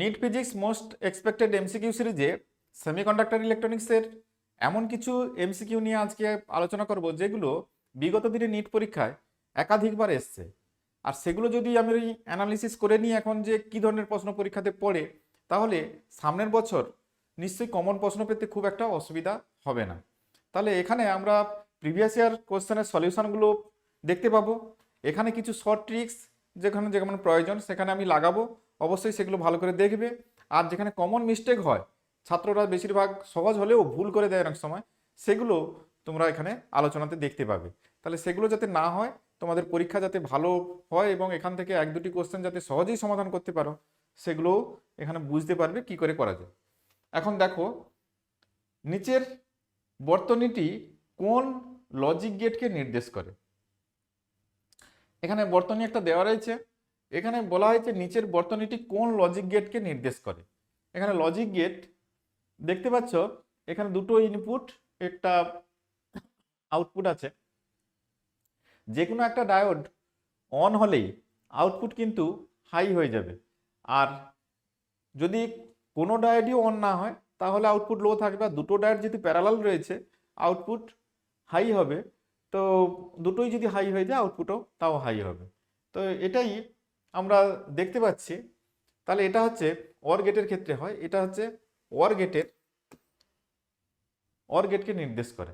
NEET physics most expected MCQ সিরিজে semiconductor ইলেকট্রনিক্সের এমন কিছু এমসিকিউ নিয়ে আজকে আলোচনা করব যেগুলো বিগত দিনে নিট পরীক্ষায় একাধিকবার এসছে। আর সেগুলো যদি আমি অ্যানালিসিস করে নিই এখন যে কি ধরনের প্রশ্ন পরীক্ষাতে পড়ে, তাহলে সামনের বছর নিশ্চয়ই কমন প্রশ্ন পেতে খুব একটা অসুবিধা হবে না। তাহলে এখানে আমরা প্রিভিয়াস ইয়ার কোশ্চেনের সলিউশনগুলো দেখতে পাবো। এখানে কিছু শর্ট ট্রিক্স যেখানে যেমন প্রয়োজন সেখানে আমি লাগাবো, অবশ্যই সেগুলো ভালো করে দেখবে। আর যেখানে কমন মিস্টেক হয়, ছাত্ররা বেশিরভাগ সহজ হলেও ভুল করে দেয় অনেক সময়, সেগুলো তোমরা এখানে আলোচনাতে দেখতে পাবে। তাহলে সেগুলো যাতে না হয়, তোমাদের পরীক্ষা যাতে ভালো হয় এবং এখান থেকে এক দুটি কোশ্চেন যাতে সহজেই সমাধান করতে পারো, সেগুলো এখানে বুঝতে পারবে কি করে করা যায়। এখন দেখো, নিচের বর্তনীটি কোন লজিক গেটকে নির্দেশ করে। এখানে বর্তনী একটা দেওয়া রয়েছে, এখানে বলা হয়েছে নিচের বর্তনীটি কোন লজিক গেটকে নির্দেশ করে। এখানে লজিক গেট দেখতে পাচ্ছ, এখানে দুটো ইনপুট একটা আউটপুট আছে। যে কোনো একটা ডায়োড অন হলেই আউটপুট কিন্তু হাই হয়ে যাবে, আর যদি কোনো ডায়োডই অন না হয় তাহলে আউটপুট লো থাকবে। আর দুটো ডায়োড যদি প্যারালাল রয়েছে আউটপুট হাই হবে, তো দুটোই যদি হাই হয়ে যায় আউটপুটও তাও হাই হবে। তো এটাই আমরা দেখতে পাচ্ছি। তাহলে এটা হচ্ছে অর গেটের ক্ষেত্রে হয়, এটা হচ্ছে অর গেটকে নির্দেশ করে।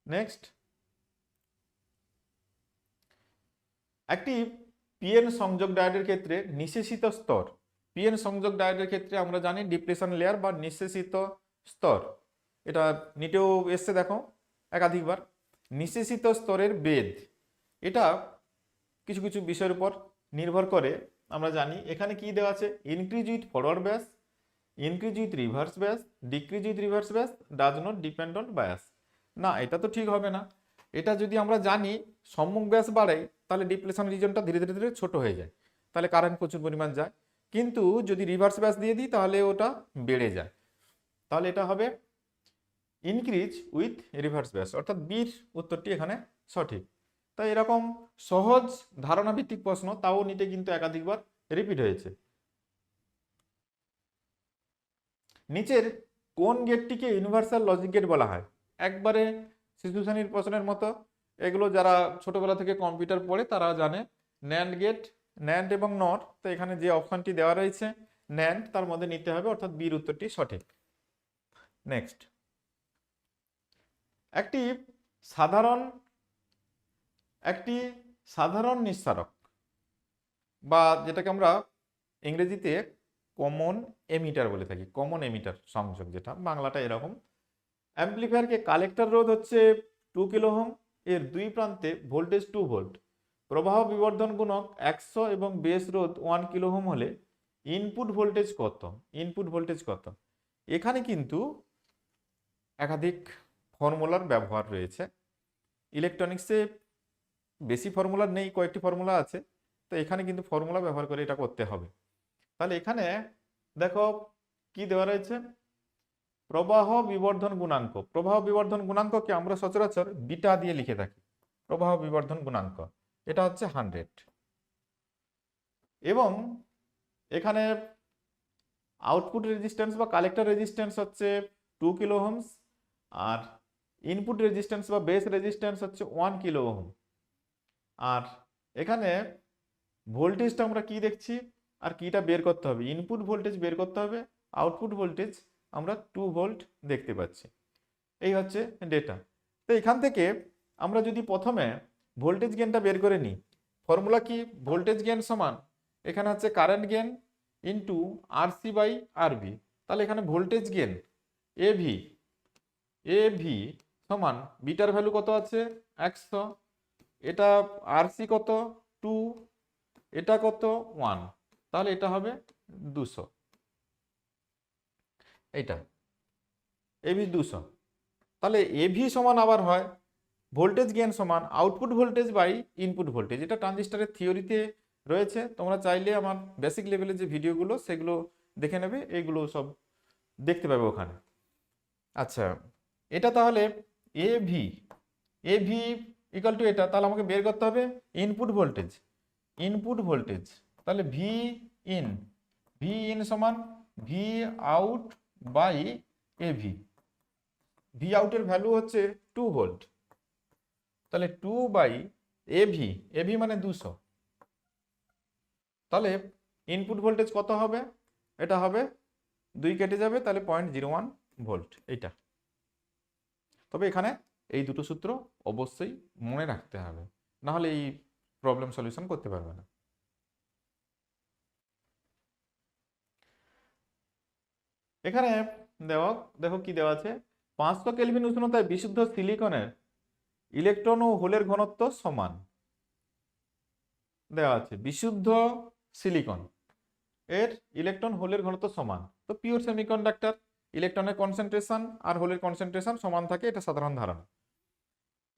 নেক্সট, একটি পিএন সংযোগ ডায়োডের ক্ষেত্রে নিঃশেষিত স্তর। পিএন সংযোগ ডায়োডের ক্ষেত্রে আমরা জানি ডিপ্লেশন লেয়ার বা নিঃশেষিত স্তর, এটা নিটেও এসছে দেখো একাধিকবার। নিঃশেষিত স্তরের বেধ, এটা কিছু কিছু বিষয়ের উপর নির্ভর করে। আমরা জানি এখানে কি দেওয়া আছে, ইনক্রিজ উইথ ফরওয়ার্ড ব্যাস, ইনক্রিজ উইথ রিভার্স ব্যাস, ডিক্রিজ উইথ রিভার্স ব্যাস, does not depend on bias. না, এটা তো ঠিক হবে না। এটা যদি আমরা জানি সম্মুখ ব্যাস বাড়াই তাহলে ডিপ্লেশন রিজনটা ধীরে ধীরে ধীরে ছোট হয়ে যায়, তাহলে কারেন্ট প্রচুর পরিমাণ যায়। কিন্তু যদি রিভার্স ব্যাস দিয়ে দিই তাহলে ওটা বেড়ে যায়। তাহলে এটা হবে ইনক্রিজ উইথ রিভার্স ব্যাস, অর্থাৎ বির উত্তরটি এখানে সঠিক। তাই এরকম সহজ ধারণা ভিত্তিক প্রশ্ন তাও নিতে কিন্তু একাধিকবার রিপিট হয়েছে। নিচের কোন গেটটিকে ইউনিভার্সাল লজিক গেট বলা হয়। একবারে শিশু শ্রেণীর প্রশ্নের মতো, এগুলো যারা ছোটবেলা থেকে কম্পিউটার পড়ে তারা জানে। ন্যান্ড গেট, ন্যান্ড এবং নট, তো এখানে যে অপশনটি দেওয়া রয়েছে ন্যান্ড, তার মধ্যে নিতে হবে, অর্থাৎ বির উত্তরটি সঠিক। নেক্সট, একটি সাধারণ নিঃসারক বা যেটাকে আমরা ইংরেজিতে কমন এমিটার বলে থাকি, কমন এমিটার সংযোগ, যেটা বাংলাটা এরকম। অ্যাম্পলিফায়ারকে কালেক্টর রোধ হচ্ছে 2 কিলো ওহম, এর দুই প্রান্তে ভোল্টেজ 2 ভোল্ট, প্রবাহ বিবর্ধন গুণক 100 এবং বেস রোধ 1 কিলো ওহম হলে ইনপুট ভোল্টেজ কত। ইনপুট ভোল্টেজ কত, এখানে কিন্তু একাধিক ফর্মুলার ব্যবহার রয়েছে। ইলেকট্রনিক্সে বেশি ফর্মুলা নেই, কয়েকটি ফর্মুলা আছে, তো এখানে কিন্তু ফর্মুলা ব্যবহার করে এটা করতে হবে। তাহলে এখানে দেখো কি দেওয়া রয়েছে, প্রবাহ বিবর্ধন গুণাঙ্ক। প্রবাহ বিবর্ধন গুণাঙ্ককে আমরা সচরাচর বিটা দিয়ে লিখে থাকি। প্রবাহ বিবর্ধন গুণাঙ্ক এটা হচ্ছে 100, এবং এখানে আউটপুট রেজিস্ট্যান্স বা কালেক্টর রেজিস্ট্যান্স হচ্ছে 2 কিলো ওহমস, আর ইনপুট রেজিস্ট্যান্স বা বেস রেজিস্ট্যান্স হচ্ছে 1 কিলো ওহম। আর এখানে ভোল্টেজটা আমরা কি দেখছি, আর কিটা বের করতে হবে, ইনপুট ভোল্টেজ বের করতে হবে, আউটপুট ভোল্টেজ আমরা 2 ভোল্ট দেখতে পাচ্ছি। এই হচ্ছে ডেটা। তো এখান থেকে আমরা যদি প্রথমে ভোল্টেজ গেনটা বের করে নিই, ফর্মুলা কি, ভোল্টেজ গেন সমান এখানে হচ্ছে current gain into RC by RB. তাহলে এখানে ভোল্টেজ গেন এভি সমান বিটার ভ্যালু কত আছে 100, এটা আরসি কত 2, এটা কত 1, তাহলে এটা হবে 200। এইটা এভি 200, তাহলে এভি সমান আবার হয় ভোল্টেজ গেন সমান output voltage by input voltage. এটা ট্রানজিস্টরের থিওরিতে রয়েছে, তোমরা চাইলে আমার বেসিক লেভেলের যে ভিডিওগুলো সেগুলো দেখে নেবে, এইগুলো সব দেখতে পাবে ওখানে। আচ্ছা, এটা তাহলে এভি ইকুয়াল টু এটা, তাহলে আমাকে বের করতে হবে ইনপুট ভোল্টেজ। তাহলে ভি ইন ভি ইন সমান V out by AV. V আউটের ভ্যালু হচ্ছে 2 ভোল্ট, তাহলে 2 বাই এভি, এভি মানে 200, তাহলে ইনপুট ভোল্টেজ কত হবে? এটা হবে 2 কেটে যাবে, তাহলে 0.01 ভোল্ট এইটা। তবে এখানে এই দুটো সূত্র অবশ্যই মনে রাখতে হবে, না হলে এই প্রবলেম সলিউশন করতে পারবে না। এখানে দেওয়া, দেখো কি দেওয়া আছে, 500 কেলভিন উষ্ণতায় বিশুদ্ধ সিলিকনের ইলেকট্রন ও হোলের ঘনত্ব সমান দেওয়া আছে। বিশুদ্ধ সিলিকন এর ইলেকট্রন হোলের ঘনত্ব সমান, তো পিওর সেমিকন্ডাক্টর ইলেকট্রনের কনসেন্ট্রেশন আর হোলের কনসেন্ট্রেশন সমান থাকে, এটা সাধারণ ধারণা।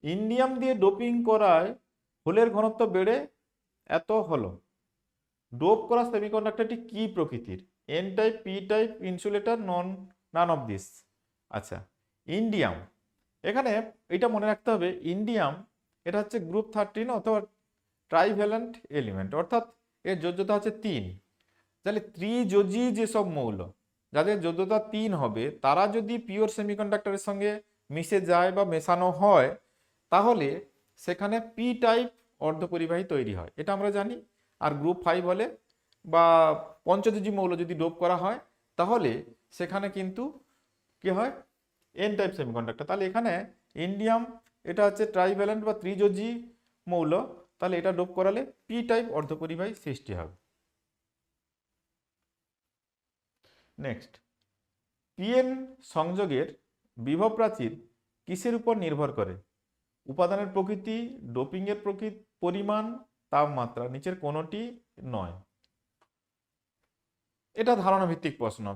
ইন্ডিয়াম দিয়ে ডোপিং করায় হোলের ঘনত্ব বেড়ে এত হলো। ডোপ করা সেমিকন্ডাক্টরটি কি প্রকৃতির? N type, P type, insulator, none of this. আচ্ছা, ইন্ডিয়াম, এখানে এটা মনে রাখতে হবে, ইন্ডিয়াম এটা হচ্ছে গ্রুপ 13 অথবা ট্রাইভ্যালেন্ট এলিমেন্ট, অর্থাৎ এর যোজ্যতা হচ্ছে 3। তাহলে ত্রিযোজী যেসব মৌল যাদের যোজ্যতা 3 হবে, তারা যদি পিওর সেমিকন্ডাক্টরের সঙ্গে মিশে যায় বা মেশানো হয়, তাহলে সেখানে পি টাইপ অর্ধপরিবাহী তৈরি হয়, এটা আমরা জানি। আর গ্রুপ 5 হলে বা পঞ্চযোজী মৌল যদি ডোপ করা হয়, তাহলে সেখানে কিন্তু কি হয়, এন টাইপ সেমিকন্ডাক্টর। তাহলে এখানে ইন্ডিয়াম এটা হচ্ছে ট্রাইভ্যালেন্ট বা ত্রিযোজী মৌল, তাহলে এটা ডোপ করালে পি টাইপ অর্ধপরিবাহী সৃষ্টি হবে। নেক্সট, পিএন সংযোগের বিভব প্রাচীর কিসের উপর নির্ভর করে? উপাদানের প্রকৃতি, ডোপিং এর পরিমাণ, তাপমাত্রা, নিচের কোনটি নয়। এটা ধারণা ভিত্তিক প্রশ্ন।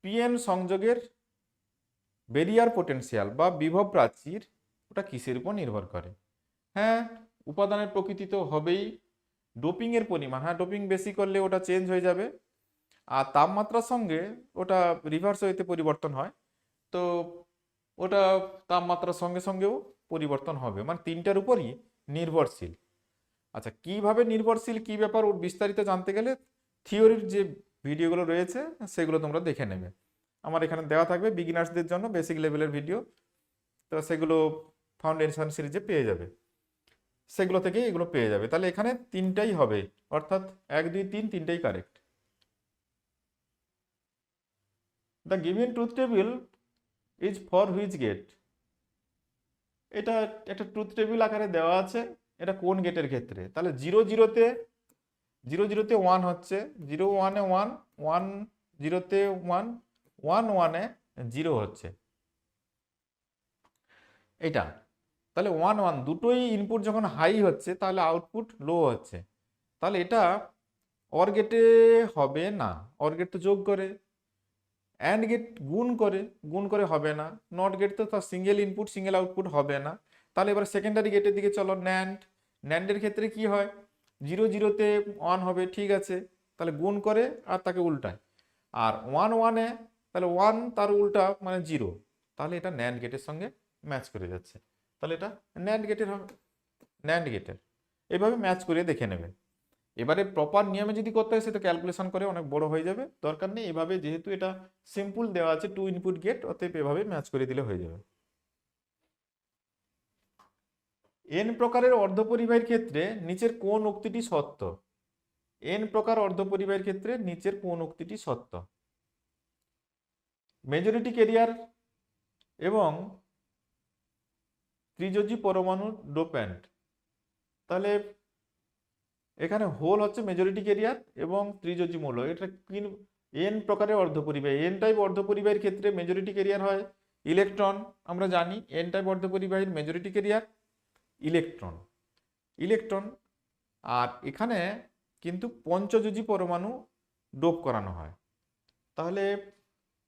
পিএন সংযোগের ব্যারিয়ার পোটেনশিয়াল বা বিভব প্রাচীর ওটা কিসের উপর নির্ভর করে? হ্যাঁ, উপাদানের প্রকৃতি তো হবেই, ডোপিং এর পরিমাণ, হ্যাঁ ডোপিং বেশি করলে ওটা চেঞ্জ হয়ে যাবে, আর তাপমাত্রার সঙ্গে ওটা রিভার্স ওয়েতে পরিবর্তন হয়, তো ওটা তাপমাত্রার সঙ্গে সঙ্গেও পরিবর্তন হবে, মানে তিনটার উপরই নির্ভরশীল। আচ্ছা, কিভাবে নির্ভরশীল, কি ব্যাপার, ওর বিস্তারিত জানতে গেলে থিওরির যে ভিডিওগুলো রয়েছে সেগুলো তোমরা দেখে নেবে, আমার এখানে দেওয়া থাকবে বিগিনার্সদের জন্য বেসিক লেভেলের ভিডিও, তো সেগুলো ফাউন্ডেশন সিরিজে পেয়ে যাবে, সেগুলো থেকে এগুলো পেয়ে যাবে। তাহলে এখানে তিনটাই হবে, অর্থাৎ 1 2 3 তিনটাই correct. The given truth table is for which gate? এটা একটা ট্রুথ টেবিল আকারে দেওয়া আছে, এটা কোন গেটের ক্ষেত্রে? তাহলে 0 0-তে 0 0-তে 1 হচ্ছে, 0 1-এ 1, 1 0-তে 1, 1 1-এ 0 হচ্ছে এটা। তাহলে 1 1 দুটোই ইনপুট যখন হাই হচ্ছে, তাহলে আউটপুট লো হচ্ছে, তাহলে এটা অর গেটে হবে না, অর গেট তো যোগ করে, অ্যান্ড গেট গুণ করে হবে না, নট গেট তো তার সিঙ্গেল ইনপুট সিঙ্গেল আউটপুট হবে না। তাহলে এবার সেকেন্ডারি গেটের দিকে চলো, ন্যান্ডের ক্ষেত্রে কি হয়, 0 0-তে 1 হবে, ঠিক আছে, তাহলে গুণ করে আর তাকে উল্টায়, আর 1 1-এ তাহলে 1 তার উল্টা মানে 0, তাহলে এটা ন্যান্ড গেটের সঙ্গে ম্যাচ করে যাচ্ছে, তাহলে এটা ন্যান্ড গেটের হবে, ন্যান্ড গেটের। এইভাবে ম্যাচ করে দেখে নেবে। এবারে প্রপার নিয়মে যদি করতে হয় সেটা ক্যালকুলেশন করে অনেক বড় হয়ে যাবে, দরকার নেই, এভাবে যেহেতু এটা সিম্পল দেওয়া আছে 2 ইনপুট গেট, অতএব এভাবে ম্যাচ করে দিলে হয়ে যাবে। এন প্রকারের অর্ধপরিবাহীর ক্ষেত্রে নিচের কোন উক্তিটি সত্য? এন প্রকার অর্ধপরিবাহীর ক্ষেত্রে নিচের কোন উক্তিটি সত্য? মেজরিটি ক্যারিয়ার এবং ত্রিযোজী পরমাণু ডোপ্যান্ট, তাহলে এখানে হোল হচ্ছে মেজরিটি ক্যারিয়ার এবং ত্রিযোজী মৌল, এটা এন প্রকারের অর্ধপরিবাহী। এন টাইপ অর্ধপরিবাহীর ক্ষেত্রে মেজরিটি ক্যারিয়ার হয় ইলেকট্রন, আমরা জানি এন টাইপ অর্ধপরিবাহীর মেজরিটি ক্যারিয়ার ইলেকট্রন, ইলেকট্রন। আর এখানে কিন্তু পঞ্চযোজী পরমাণু ডোপ করানো হয়, তাহলে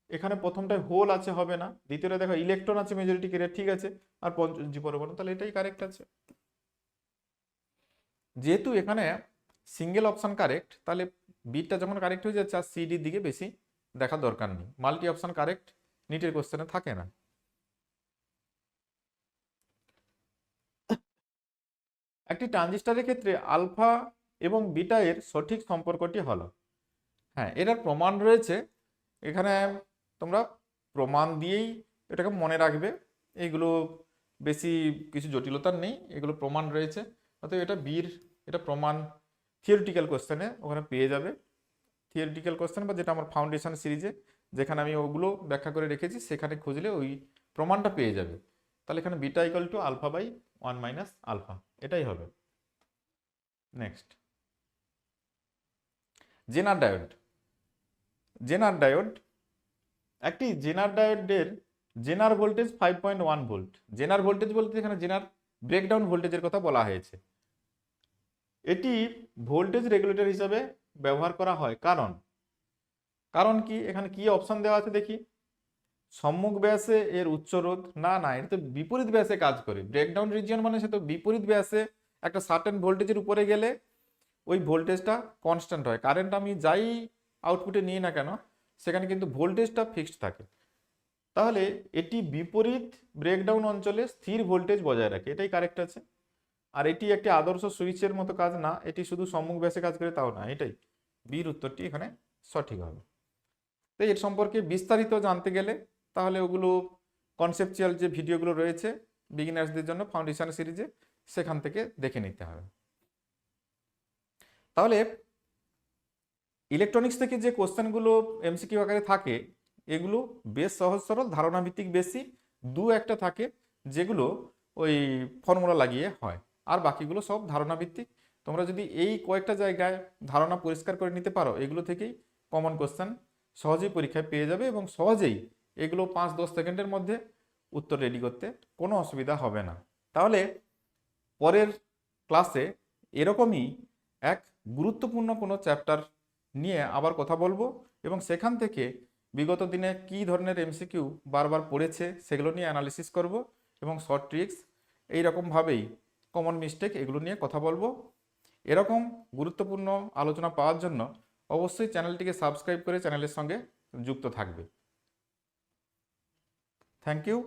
এখানে প্রথমটায় হোল আছে, হবে না, দ্বিতীয়টা দেখো ইলেকট্রন আছে মেজরিটি ক্যারিয়ার, ঠিক আছে, আর পঞ্চযোজী পরমাণু, তাহলে এটাই কারেক্ট আছে। যেহেতু এখানে সিঙ্গেল অপশন কারেক্ট, তাহলে বিটটা যখন কারেক্ট হয়ে যাচ্ছে আর সিডির দিকে বেশি দেখা দরকার নেই, মাল্টি অপশন কারেক্ট নিটের কোশ্চেনে থাকে না। একটি ট্রানজিস্টরের ক্ষেত্রে আলফা এবং বিটা এর সঠিক সম্পর্কটি হলো, হ্যাঁ, এটার প্রমাণ রয়েছে এখানে। তোমরা প্রমাণ দিয়েই এটাকে মনে রাখবে, এইগুলো বেশি কিছু জটিলতার নেই, এগুলো প্রমাণ রয়েছে। অতএব এটা বীর, এটা প্রমাণ থিওরিটিক্যাল কোশ্চেনে ওখানে পেয়ে যাবে। থিওরিটিক্যাল কোশ্চেন বা যেটা আমার ফাউন্ডেশন সিরিজে যেখানে আমি ওগুলো ব্যাখ্যা করে রেখেছি সেখানে খুঁজলে ওই প্রমাণটা পেয়ে যাবে। তাহলে এখানে beta equal to alpha by 1 minus alpha, এটাই হবে। Next, Zener diode. Zener diode, একটি জেনার ডায়োডের Zener voltage 5.1 volt. Zener voltage বলতে এখানে জেনার ব্রেকডাউন ভোল্টেজের কথা বলা হয়েছে। এটি ভোল্টেজ রেগুলেটর হিসাবে ব্যবহার করা হয়। কারণ কি, এখানে কি অপশন দেওয়া আছে দেখি। সম্মুখ ব্যাসে এর উচ্চ রোধ, না না, এটা তো বিপরীত ব্যাসে কাজ করে। ব্রেকডাউন রিজিয়ন মানে সে তো বিপরীত ব্যাসে একটা সার্টেন ভোল্টেজের উপরে গেলে ওই ভোল্টেজটা কনস্ট্যান্ট হয়। কারেন্ট আমি যাই আউটপুটে নিই না কেন সেখানে কিন্তু ভোল্টেজটা ফিক্সড থাকে। তাহলে এটি বিপরীত ব্রেকডাউন অঞ্চলে স্থির ভোল্টেজ বজায় রাখে, এটাই কারেক্ট আছে। আর এটি একটি আদর্শ সুইচের মতো কাজ না, এটি শুধু সম্মুখ ব্যাসে কাজ করে তাও না, এটাই বির উত্তরটি এখানে সঠিক হবে। তো এর সম্পর্কে বিস্তারিত জানতে গেলে তাহলে ওগুলো কনসেপচুয়াল যে ভিডিওগুলো রয়েছে বিগিনার্সদের জন্য ফাউন্ডেশন সিরিজে, সেখান থেকে দেখে নিতে হবে। তাহলে ইলেকট্রনিক্স থেকে যে কোশ্চেনগুলো এমসিকিউ আকারে থাকে এগুলো বেশ সহজ সরল, ধারণা ভিত্তিক বেশি, দু একটা থাকে যেগুলো ওই ফর্মুলা লাগিয়ে হয়, আর বাকিগুলো সব ধারণা ভিত্তিক। তোমরা যদি এই কয়েকটা জায়গায় ধারণা পরিষ্কার করে নিতে পারো, এগুলো থেকেই কমন কোশ্চেন সহজেই পরীক্ষায় পেয়ে যাবে এবং সহজেই এগুলো 5-10 সেকেন্ডের মধ্যে উত্তর রেডি করতে কোনো অসুবিধা হবে না। তাহলে পরের ক্লাসে এরকমই এক গুরুত্বপূর্ণ কোনো চ্যাপ্টার নিয়ে আবার কথা বলবো এবং সেখান থেকে বিগত দিনে কি ধরনের এমসিকিউ বারবার পড়েছে সেগুলো নিয়ে অ্যানালিসিস করব এবং শর্ট ট্রিক্স এইরকমভাবেই কমন মিস্টেক এগুলো নিয়ে কথা বলবো। এরকম গুরুত্বপূর্ণ আলোচনা পাওয়ার জন্য অবশ্যই চ্যানেলটিকে সাবস্ক্রাইব করে চ্যানেলের সঙ্গে যুক্ত থাকবে। Thank you.